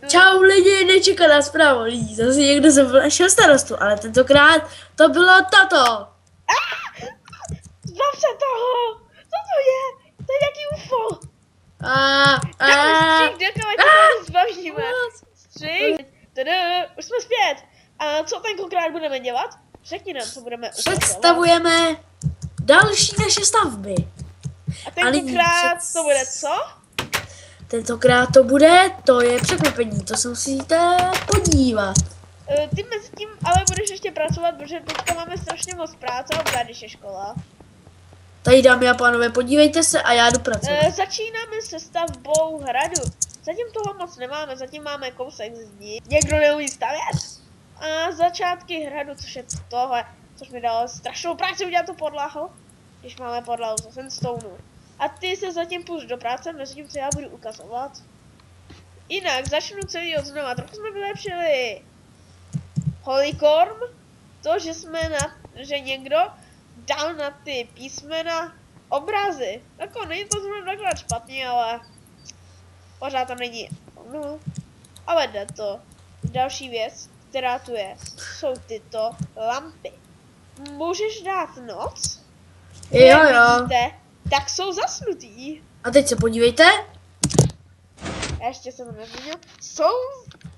Čau lidi, nečekaná zpráva lidí, zase někdo zavolal našeho starostu, ale tentokrát to bylo tato. Zbav se toho! Co to je? To je jaký UFO! Střík, jdeme, ať se zbavíme. Střík, už jsme zpět. A co tentokrát budeme dělat? Řekni nám, co budeme ukazovat. Představujeme další naše stavby. A tentokrát to bude co? Tentokrát to bude, to je překvapení, to se musíte podívat. Ty mezi tím ale budeš ještě pracovat, protože teďka máme strašně moc práce a když je škola. Tady dámy a pánové, podívejte se a já jdu pracovat. Začínáme se stavbou hradu. Zatím toho moc nemáme, zatím máme kousek zdi. Někdo neumí stavět. A začátky hradu, což je tohle, což mi dalo strašnou práci udělat tu podlahu, když máme podlahu z sandstone. A ty se zatím půjď do práce, mezi tím, co já budu ukazovat. Jinak začnu celý od znova, trochu jsme vylepšili Holycorm, to, že někdo dal na ty písmena obrazy. Jako není to zrovna takhle špatně, ale pořád to není. No, ale jde to. Další věc, která tu je, jsou tyto lampy. Můžeš dát noc? Jo. Vidíte, tak jsou zasnutý. A teď se podívejte. Ještě jsem neviděl. Jsou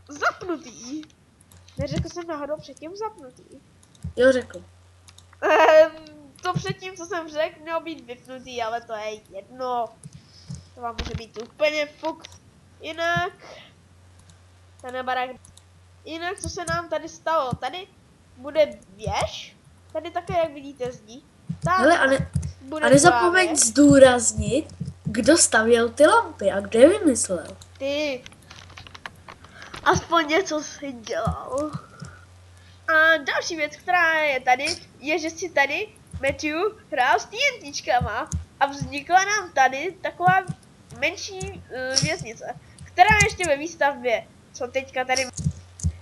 zapnutý. Neřekl jsem náhodou předtím zapnutý. Jo, řekl. To předtím, co jsem řekl, mělo být vypnutý, ale to je jedno. To vám může být úplně fuk. Jinak... Ten barák... Jinak, co se nám tady stalo? Tady bude věž. Tady také, jak vidíte, zdí. Hele, a nezapomeň zdůraznit, kdo stavěl ty lampy a kdo je vymyslel. Ty. Aspoň něco si dělal. A další věc, která je tady, je, že si tady Matthew hrál s TNTčkama a vznikla nám tady taková menší věznice, která je ještě ve výstavbě, co teďka tady.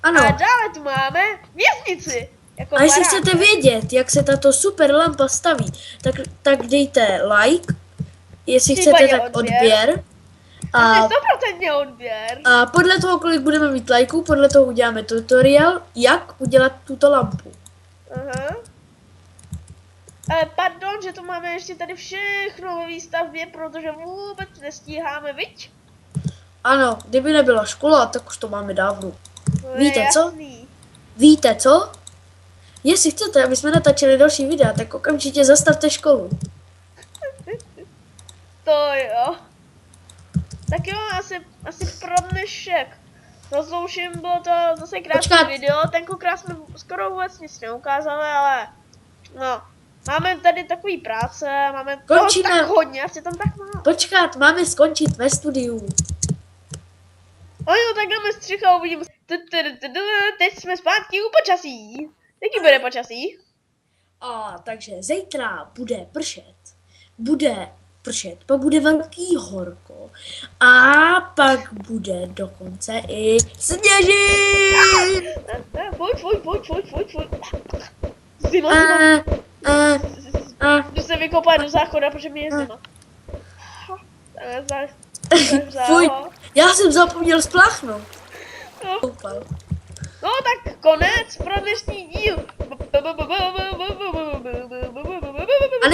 Ano. A dále tu máme věznici. Jako a jestli barák. chcete vědět, jak se tato super lampa staví, tak dejte like, jestli chcete, tak odběr. A 100% odběr. A podle toho, kolik budeme mít lajků, podle toho uděláme tutoriál, jak udělat tuto lampu. Aha. Pardon, že to máme ještě tady všechno ve výstavbě, protože vůbec nestíháme, viď? Ano, kdyby nebyla škola, tak už to máme dávno. Víte co? Jasný. Víte co? Jestli chcete, aby jsme natáčeli další videa, tak okamžitě zastavte školu. To jo. Tak jo, asi pro dnešek rozloučím, bylo to zase krásné video, tentokrát jsme skoro vůbec nic neukázali, ale no, máme tady takový práce, máme toho tak hodně, asi tam tak málo. Počkat, máme skončit ve studiu. No jo, tak dáme střih a uvidíme. Teď jsme zpátky u počasí. Jaký bude počasí? Takže zítra bude pršet. Pak bude velký horko a pak bude dokonce i sněžit. Pojď. Zima. Jdu se vykopat do záchoda, protože mi je zima. Fuj, já jsem zapomněl spláchnout. No tak konec pro dnešní díl. A